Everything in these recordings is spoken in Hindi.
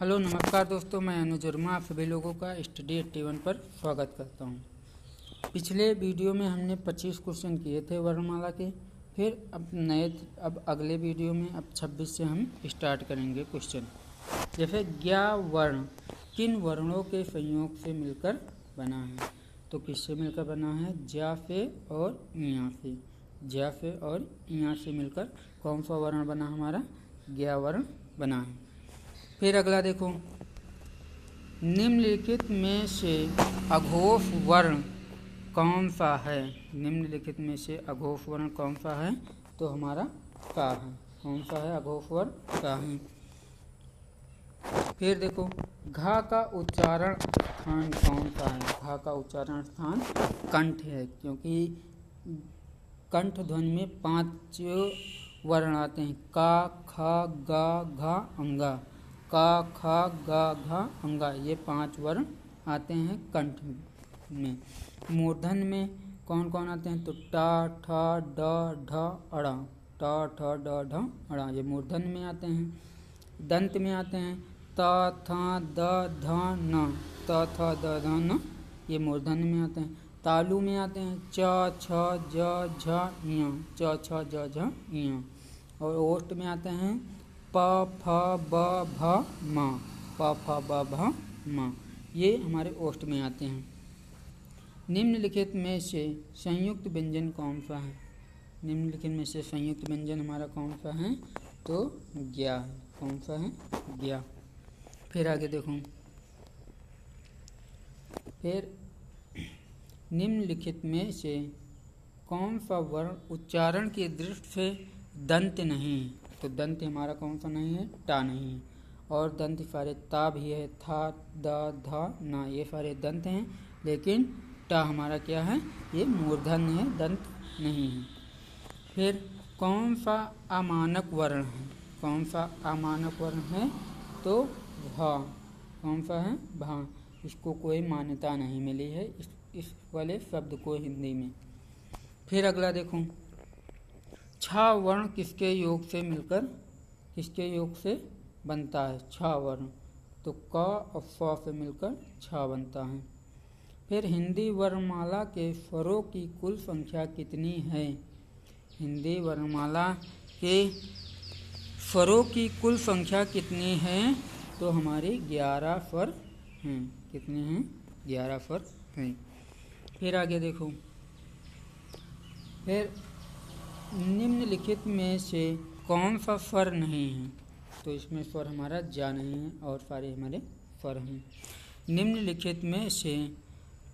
हेलो नमस्कार दोस्तों, मैं अनुज वर्मा आप सभी लोगों का स्टडी 81 पर स्वागत करता हूं। पिछले वीडियो में हमने 25 क्वेश्चन किए थे वर्णमाला के। फिर अब अगले वीडियो में अब 26 से हम स्टार्ट करेंगे क्वेश्चन। जैसे ज्ञा वर्ण किन वर्णों के संयोग से मिलकर बना है? तो किससे मिलकर बना है? ज्या से और इया से। ज्या से और इया से मिलकर कौन सा वर्ण बना? हमारा ज्ञा वर्ण बना है। फिर अगला देखो, निम्नलिखित में से अघोष वर्ण कौन सा है? निम्नलिखित में से अघोष वर्ण कौन सा है? तो हमारा का है। कौन सा है अघोष वर्ण? का है। फिर देखो, घा का उच्चारण स्थान कौन सा है? घा का उच्चारण स्थान कंठ है, क्योंकि कंठ ध्वनि में 5 वर्ण आते हैं। का, खा, गा, घा, अंगा। का, खा, गा, घा, अंगा, ये 5 वर्ण आते हैं कंठ में। मूर्धन में कौन कौन आते हैं? तो टा, ठा, ड, ढ, अड़ा। टा, ठा, ड, ढ, अड़ा, ये मूर्धन में आते हैं। दंत में आते हैं त, थ, द, ध, न। त, थ, द, ध, न, ये मूर्धन में आते हैं। तालु में आते हैं च, छ, ज, झ, ञ। च, छ, ज, झ, ञ। और ओष्ठ में आते हैं प, फ, ब, भ, म। प, फ, ब, भ, म, ये हमारे ओष्ठ में आते हैं। निम्नलिखित में से संयुक्त व्यंजन कौन सा है? निम्नलिखित में से संयुक्त व्यंजन हमारा कौन सा है? तो ज्ञा है। कौन सा है? ज्ञा। फिर आगे देखो, फिर निम्नलिखित में से कौन सा वर्ण उच्चारण की दृष्टि से दंत नहीं है? तो दंत हमारा कौन सा नहीं है? टा नहीं है। और दंत सारे ता भी है, था, द, ध, ना, ये सारे दंत हैं, लेकिन टा हमारा क्या है? ये मूर्धन है, दंत नहीं है। फिर कौन सा अमानक वर्ण है? कौन सा अमानक वर्ण है? तो भा। कौन सा है? भा। इसको कोई मान्यता नहीं मिली है इस वाले शब्द को हिंदी में। फिर अगला देखो, छा वर्ण किसके योग से मिलकर किसके योग से बनता है? छा वर्ण तो क और फ से मिलकर छा बनता है। फिर हिंदी वर्णमाला के स्वरों की कुल संख्या कितनी है? हिंदी वर्णमाला के स्वरों की कुल संख्या कितनी है? तो हमारी 11 स्वर हैं। कितने हैं? 11 स्वर हैं। फिर आगे देखो, फिर निम्नलिखित में से कौन सा स्वर नहीं है? तो इसमें स्वर हमारा जा नहीं है और सारे हमारे स्वर हैं। निम्नलिखित में से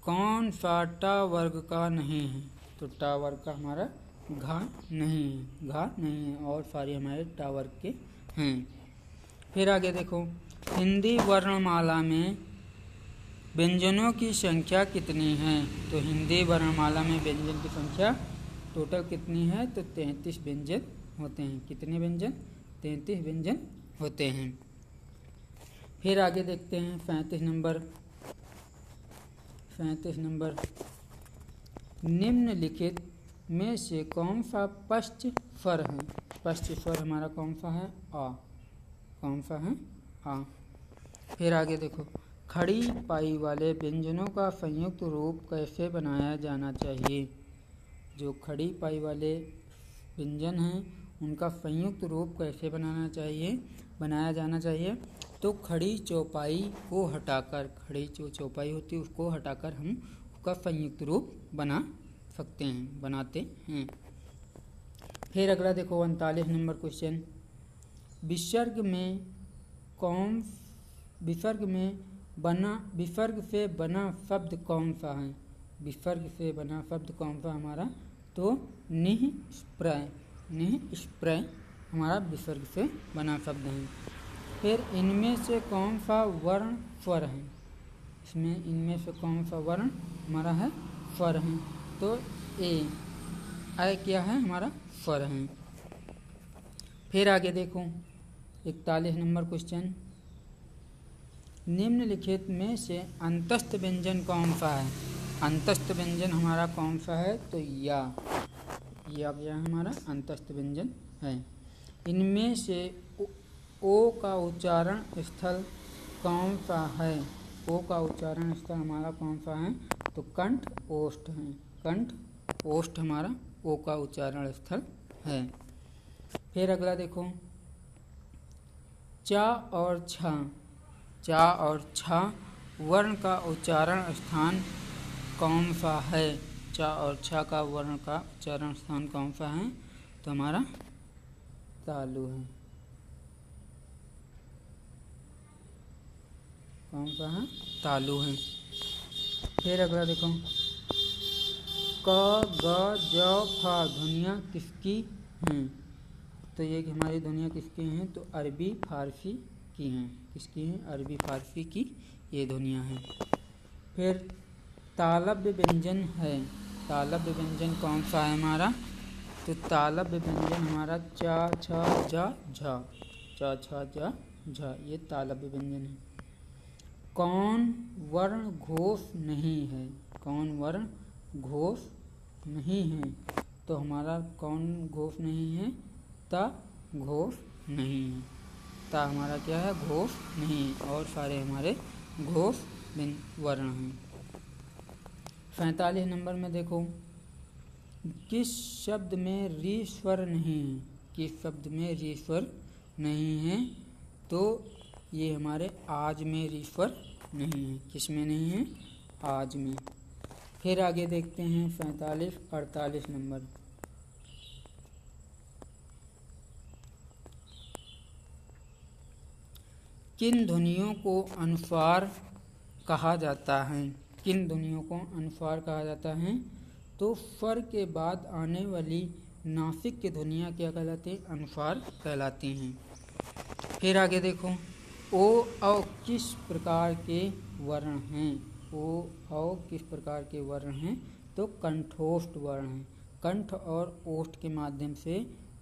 कौन सा टा वर्ग का नहीं है? तो टा वर्ग का हमारा घा नहीं है। घा नहीं है और सारे हमारे टा वर्ग के हैं। फिर आगे देखो, हिंदी वर्णमाला में व्यंजनों की संख्या कितनी है? तो हिंदी वर्णमाला में व्यंजन की संख्या टोटल कितनी है? तो 33 व्यंजन होते हैं। कितने व्यंजन? 33 व्यंजन होते हैं। फिर आगे देखते हैं 35 नंबर, निम्नलिखित में से कौन सा पश्च स्वर है? पश्च स्वर हमारा कौन सा है? आ। कौन सा है? आ। फिर आगे देखो, खड़ी पाई वाले व्यंजनों का संयुक्त रूप कैसे बनाया जाना चाहिए? जो खड़ी पाई वाले व्यंजन हैं उनका संयुक्त रूप कैसे बनाया जाना चाहिए? तो खड़ी चौपाई को हटाकर, खड़ी जो चौपाई होती है उसको हटाकर हम उसका संयुक्त रूप बनाते हैं। फिर अगला देखो 39 नंबर क्वेश्चन, विसर्ग से बना शब्द कौन सा है? विसर्ग से बना शब्द कौन सा हमारा? तो निःस्प्रय हमारा विसर्ग से बना शब्द है। फिर इनमें से कौन सा वर्ण स्वर है? इनमें से कौन सा वर्ण हमारा है? स्वर है। तो ए क्या है? हमारा स्वर है। फिर आगे देखो 41 नंबर क्वेश्चन, निम्नलिखित में से अंतस्थ व्यंजन कौन सा है? अंतस्थ व्यंजन हमारा कौन सा है? तो या हमारा अंतस्थ व्यंजन है। इनमें से ओ का उच्चारण स्थल कौन सा है? ओ का उच्चारण स्थल हमारा कौन सा है? तो कंठ ओष्ठ है। कंठ ओष्ठ हमारा ओ का उच्चारण स्थल है। फिर अगला देखो, चा और छा। चा और छा वर्ण का उच्चारण स्थान कौन सा है? चा और छा का वर्ण का उच्चारण स्थान कौन सा है? तो हमारा तालु है। कौन सा है? तालु है। फिर अगला देखो, क ग ज फ ध्वनियाँ किसकी हैं? तो ये कि हमारी ध्वनियाँ किसकी हैं? तो अरबी फारसी की हैं। किसकी हैं? अरबी फारसी की ये ध्वनियाँ हैं। फिर तालव्य व्यंजन है। तालव्य व्यंजन कौन सा है हमारा? तो तालव्य व्यंजन हमारा चा छ जा झा। चा छ जा झा ये तालव्य व्यंजन है। कौन वर्ण घोष नहीं है? कौन वर्ण घोष नहीं है? तो हमारा कौन घोष नहीं है? ता घोष नहीं है। ता हमारा क्या है? घोष नहीं है और सारे हमारे घोष वर्ण हैं। 47 नंबर में देखो, किस शब्द में री स्वर नहीं है? किस शब्द में री स्वर नहीं है? तो ये हमारे आज में री स्वर नहीं है। किस में नहीं है? आज में। फिर आगे देखते हैं 47-48 नंबर। किन ध्वनियों को अनुस्वार कहा जाता है? किन ध्वनियों को अनुस्वार कहा जाता है? तो स्वर के बाद आने वाली नासिक की ध्वनियाँ क्या कहलाती हैं? अनुस्वार कहलाती हैं। फिर आगे देखो, ओ औ किस प्रकार के वर्ण हैं? ओ औ किस प्रकार के वर्ण हैं? तो कंठोष्ठ वर्ण हैं। कंठ और ओष्ठ के माध्यम से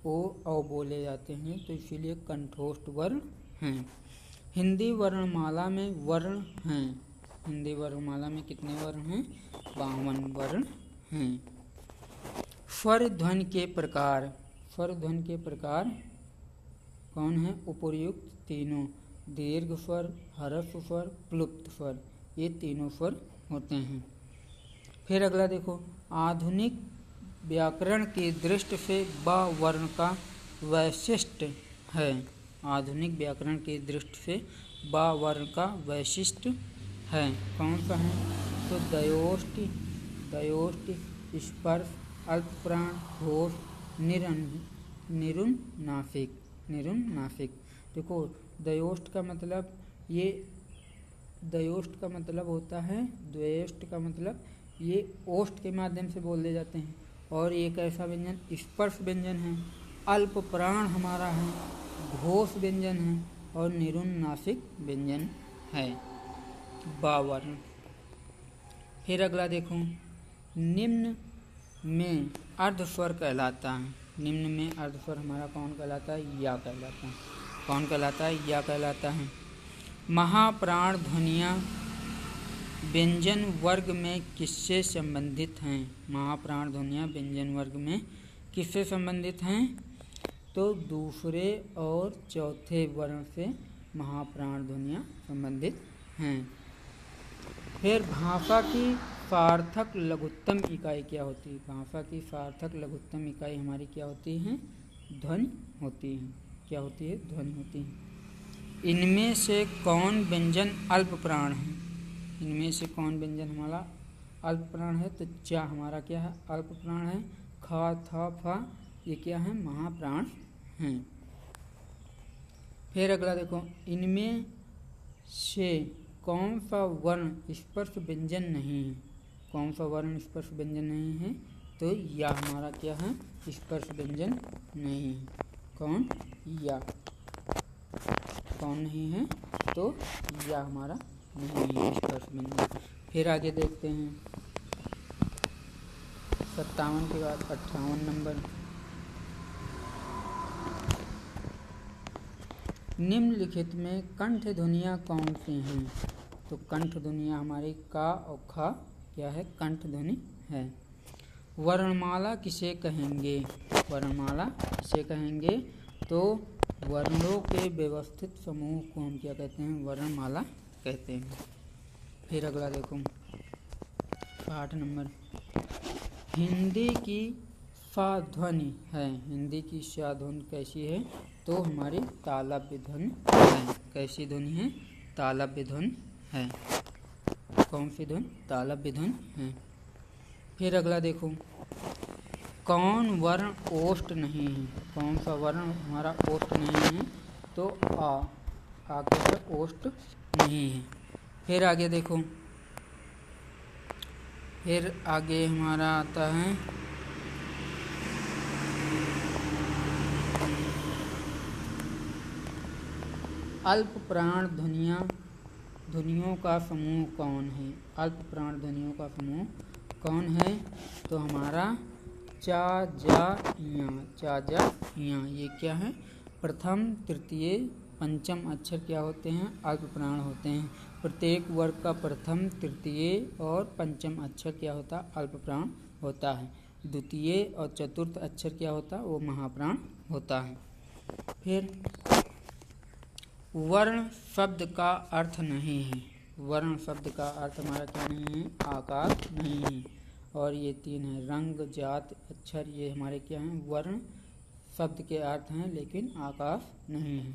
ओ औ बोले जाते हैं, तो इसीलिए कंठोष्ठ वर्ण हैं। हिंदी वर्णमाला में वर्ण हैं। हिंदी वर्णमाला में कितने वर्ण हैं? 52 वर्ण हैं। स्वर ध्वनि के प्रकार। स्वर ध्वनि के प्रकार कौन है? उपर्युक्त तीनों, दीर्घ स्वर, ह्रस्व स्वर, प्लुप्त स्वर, ये तीनों स्वर होते हैं। फिर अगला देखो, आधुनिक व्याकरण की दृष्टि से ब वर्ण का वैशिष्ट है। आधुनिक व्याकरण की दृष्टि से ब वर्ण का वैशिष्ट है। कौन सा है? तो दयोष्टि, दयोष्टि, स्पर्श, अल्पप्राण, घोष, निरुन्नासिक, निरुन्नासिक। देखो दयोष्ट का मतलब ये, दयोष्ट का मतलब होता है, द्वयोष्ट का मतलब ये ओष्ठ के माध्यम से बोले जाते हैं, और एक ऐसा व्यंजन स्पर्श व्यंजन है, अल्प प्राण हमारा है, घोष व्यंजन है और निरुन्नासिक व्यंजन है, बावर्ण। फिर अगला देखो, निम्न में अर्धस्वर कहलाता है। निम्न में अर्धस्वर हमारा कौन कहलाता है? या कहलाता है। कौन कहलाता है? या कहलाता है। महाप्राण ध्वनियाँ व्यंजन वर्ग में किससे संबंधित हैं? महाप्राण ध्वनियाँ व्यंजन वर्ग में किससे संबंधित हैं? तो दूसरे और चौथे वर्ण से महाप्राण ध्वनियाँ संबंधित हैं। फिर भाषा की सार्थक लघुत्तम इकाई क्या होती है? भाषा की सार्थक लघुत्तम इकाई हमारी क्या होती है? ध्वनि होती है। क्या होती है? ध्वनि होती है। इनमें से कौन व्यंजन अल्प प्राण है? इनमें से कौन व्यंजन हमारा अल्प प्राण है? तो चा हमारा क्या है? अल्प प्राण है। ख, थ, फ ये क्या है? महाप्राण हैं। फिर अगला देखो, इनमें से कौन सा वर्ण स्पर्श व्यंजन नहीं है? कौन सा वर्ण स्पर्श व्यंजन नहीं है? तो या हमारा क्या है? स्पर्श व्यंजन नहीं है। कौन? या। कौन नहीं है? तो या हमारा नहीं है स्पर्श व्यंजन। फिर आगे देखते हैं 57 के बाद 58 नंबर। निम्नलिखित में कंठ ध्वनियाँ कौन सी हैं? तो कंठ ध्वनियाँ हमारी का और ख क्या है? कंठ ध्वनि है। वर्णमाला किसे कहेंगे? वर्णमाला किसे कहेंगे? तो वर्णों के व्यवस्थित समूह को हम क्या कहते हैं? वर्णमाला कहते हैं। फिर अगला देखो पाठ नंबर, हिंदी की सा ध्वनि है। हिंदी की सा ध्वनि कैसी है? तो हमारी तालव्य ध्वनि है। कैसी ध्वनि है? तालव्य ध्वनि है। कौन सी ध्वनि? तालव्य ध्वनि है। फिर अगला देखो, कौन वर्ण ओष्ठ नहीं है? कौन सा वर्ण हमारा ओष्ठ नहीं है? तो आ क्या है? ओष्ठ नहीं है। फिर आगे देखो, फिर आगे हमारा आता है अल्प प्राण ध्वनियों का समूह कौन है? अल्प प्राण ध्वनियों का समूह कौन है? तो हमारा चा जा या। ये क्या है? प्रथम तृतीय पंचम अक्षर क्या होते हैं? अल्प प्राण होते हैं। प्रत्येक वर्ग का प्रथम तृतीय और पंचम अक्षर क्या होता है? अल्प प्राण होता है। द्वितीय और चतुर्थ अक्षर क्या होता है? वो महाप्राण होता है। फिर वर्ण शब्द का अर्थ नहीं है। वर्ण शब्द का अर्थ हमारा क्या नहीं है? आकार नहीं है। और ये तीन है, रंग, जात, अक्षर, ये हमारे क्या हैं? वर्ण शब्द के अर्थ हैं, लेकिन आकार नहीं है।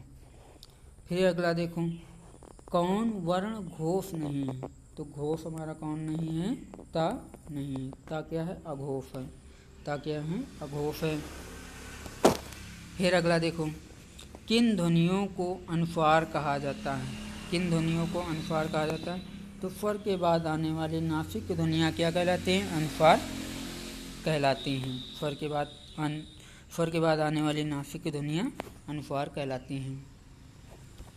फिर अगला देखो, कौन वर्ण घोष नहीं है? तो घोष हमारा कौन नहीं है? ता नहीं है। ता क्या है? अघोष है। ता क्या है? अघोष है। फिर अगला देखो, किन ध्वनियों को अनुस्वार कहा जाता है? किन ध्वनियों को अनुस्वार कहा जाता है? तो स्वर के बाद आने वाली नासिक ध्वनियाँ क्या कहलाती हैं? अनुस्वार कहलाती हैं। स्वर के बाद आने वाली नासिक ध्वनियाँ अनुस्वार कहलाती हैं।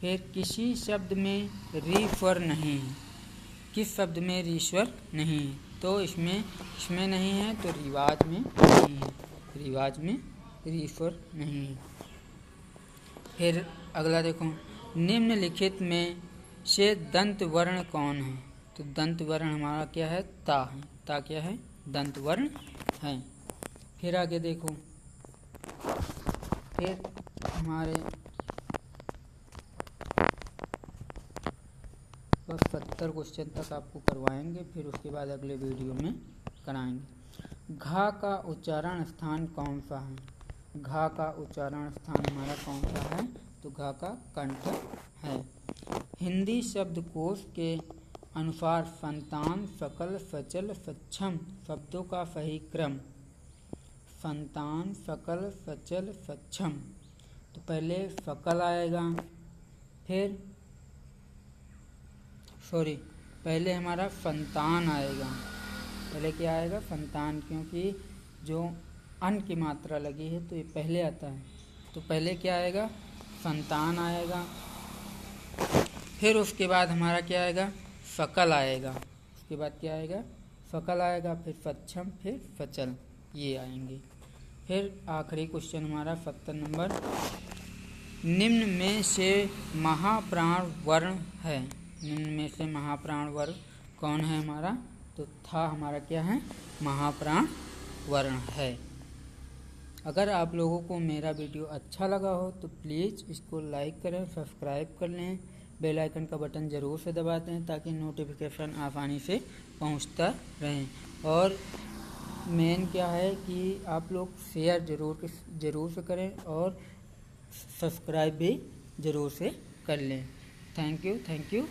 फिर किसी शब्द में री स्वर नहीं है। किस शब्द में री स्वर नहीं है? तो इसमें नहीं है, तो रिवाज में नहीं है। रिवाज में री स्वर नहीं है। फिर अगला देखो, निम्नलिखित में से दंत वर्ण कौन है? तो दंत वर्ण हमारा क्या है? ता है। ता क्या है? दंत वर्ण है। फिर आगे देखो, फिर हमारे बस 70 क्वेश्चन तक आपको करवाएंगे, फिर उसके बाद अगले वीडियो में कराएंगे। घा का उच्चारण स्थान कौन सा है? घा का उच्चारण स्थान हमारा कौन सा है? तो घा का कंठ है। हिंदी शब्दकोश के अनुसार संतान, सकल, सचल, सक्षम शब्दों का सही क्रम। संतान, सकल, सचल, सक्षम, तो पहले सकल आएगा, पहले हमारा संतान आएगा। पहले क्या आएगा? संतान, क्योंकि जो अन की मात्रा लगी है तो ये पहले आता है। तो पहले क्या आएगा? संतान आएगा। फिर उसके बाद हमारा क्या आएगा? सकल आएगा। उसके बाद क्या आएगा? सकल आएगा, फिर सक्षम, फिर सचल, ये आएंगे। फिर आखिरी क्वेश्चन हमारा 70 नंबर, निम्न में से महाप्राण वर्ण है। निम्न में से महाप्राण वर्ण कौन है हमारा? तो था हमारा क्या है? महाप्राण वर्ण है। अगर आप लोगों को मेरा वीडियो अच्छा लगा हो तो प्लीज़ इसको लाइक करें, सब्सक्राइब कर लें, बेल आइकन का बटन ज़रूर से दबा दें ताकि नोटिफिकेशन आसानी से पहुंचता रहे। और मेन क्या है कि आप लोग शेयर ज़रूर से करें और सब्सक्राइब भी ज़रूर से कर लें। Thank you.